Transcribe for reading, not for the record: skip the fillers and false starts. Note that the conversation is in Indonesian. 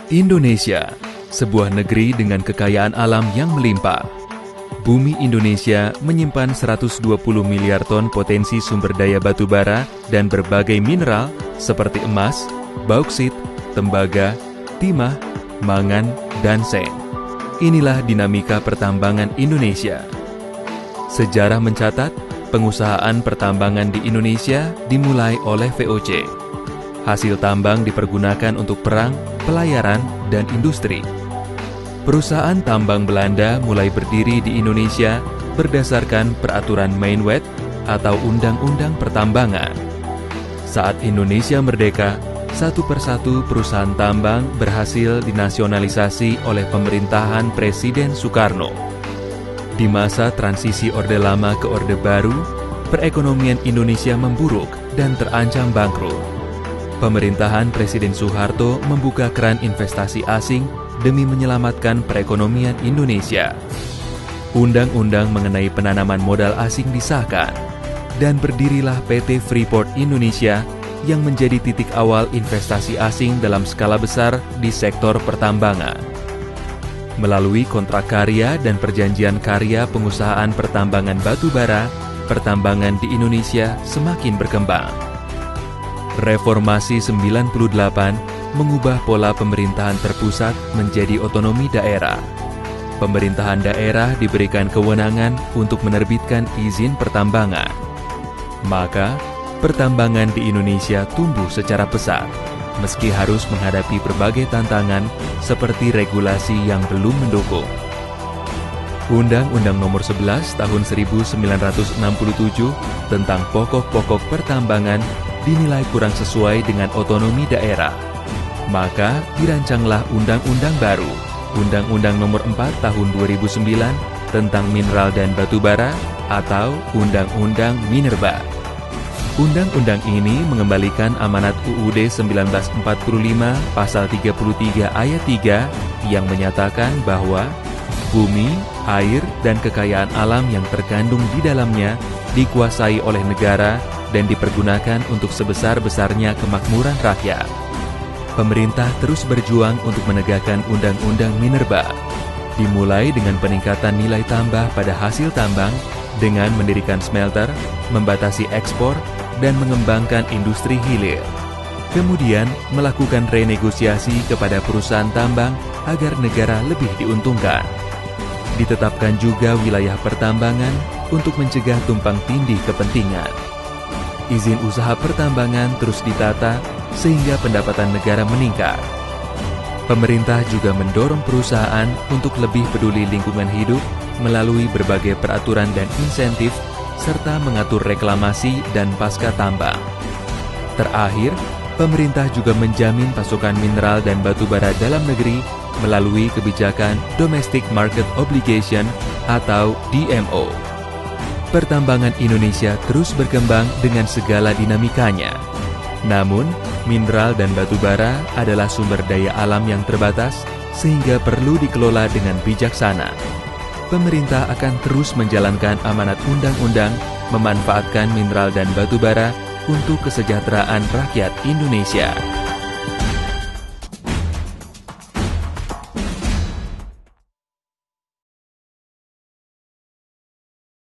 Indonesia, sebuah negeri dengan kekayaan alam yang melimpah. Bumi Indonesia menyimpan 120 miliar ton potensi sumber daya batu bara dan berbagai mineral seperti emas, bauksit, tembaga, timah, mangan, dan seng. Inilah dinamika pertambangan Indonesia. Sejarah mencatat, pengusahaan pertambangan di Indonesia dimulai oleh VOC. Hasil tambang dipergunakan untuk perang, pelayaran, dan industri. Perusahaan tambang Belanda mulai berdiri di Indonesia berdasarkan peraturan Mijnwet atau Undang-Undang Pertambangan. Saat Indonesia merdeka, satu persatu perusahaan tambang berhasil dinasionalisasi oleh pemerintahan Presiden Soekarno. Di masa transisi Orde Lama ke Orde Baru, perekonomian Indonesia memburuk dan terancam bangkrut. Pemerintahan Presiden Soeharto membuka keran investasi asing demi menyelamatkan perekonomian Indonesia. Undang-undang mengenai penanaman modal asing disahkan, dan berdirilah PT Freeport Indonesia yang menjadi titik awal investasi asing dalam skala besar di sektor pertambangan. Melalui kontrak karya dan perjanjian karya pengusahaan pertambangan batu bara, pertambangan di Indonesia semakin berkembang. Reformasi 98 mengubah pola pemerintahan terpusat menjadi otonomi daerah. Pemerintahan daerah diberikan kewenangan untuk menerbitkan izin pertambangan. Maka, pertambangan di Indonesia tumbuh secara pesat, meski harus menghadapi berbagai tantangan seperti regulasi yang belum mendukung. Undang-Undang Nomor 11 Tahun 1967 tentang pokok-pokok pertambangan dinilai kurang sesuai dengan otonomi daerah. Maka dirancanglah Undang-Undang baru, Undang-Undang Nomor 4 Tahun 2009 tentang mineral dan batu bara atau Undang-Undang Minerba. Undang-undang ini mengembalikan amanat UUD 1945 pasal 33 ayat 3 yang menyatakan bahwa bumi, air, dan kekayaan alam yang terkandung di dalamnya dikuasai oleh negara dan dipergunakan untuk sebesar-besarnya kemakmuran rakyat. Pemerintah terus berjuang untuk menegakkan Undang-Undang Minerba, dimulai dengan peningkatan nilai tambah pada hasil tambang dengan mendirikan smelter, membatasi ekspor, dan mengembangkan industri hilir. Kemudian melakukan renegosiasi kepada perusahaan tambang agar negara lebih diuntungkan. Ditetapkan juga wilayah pertambangan untuk mencegah tumpang tindih kepentingan. Izin usaha pertambangan terus ditata sehingga pendapatan negara meningkat. Pemerintah juga mendorong perusahaan untuk lebih peduli lingkungan hidup melalui berbagai peraturan dan insentif, serta mengatur reklamasi dan pasca tambang. Terakhir, pemerintah juga menjamin pasokan mineral dan batu bara dalam negeri melalui kebijakan Domestic Market Obligation atau DMO. Pertambangan Indonesia terus berkembang dengan segala dinamikanya. Namun, mineral dan batu bara adalah sumber daya alam yang terbatas sehingga perlu dikelola dengan bijaksana. Pemerintah akan terus menjalankan amanat undang-undang memanfaatkan mineral dan batu bara untuk kesejahteraan rakyat Indonesia.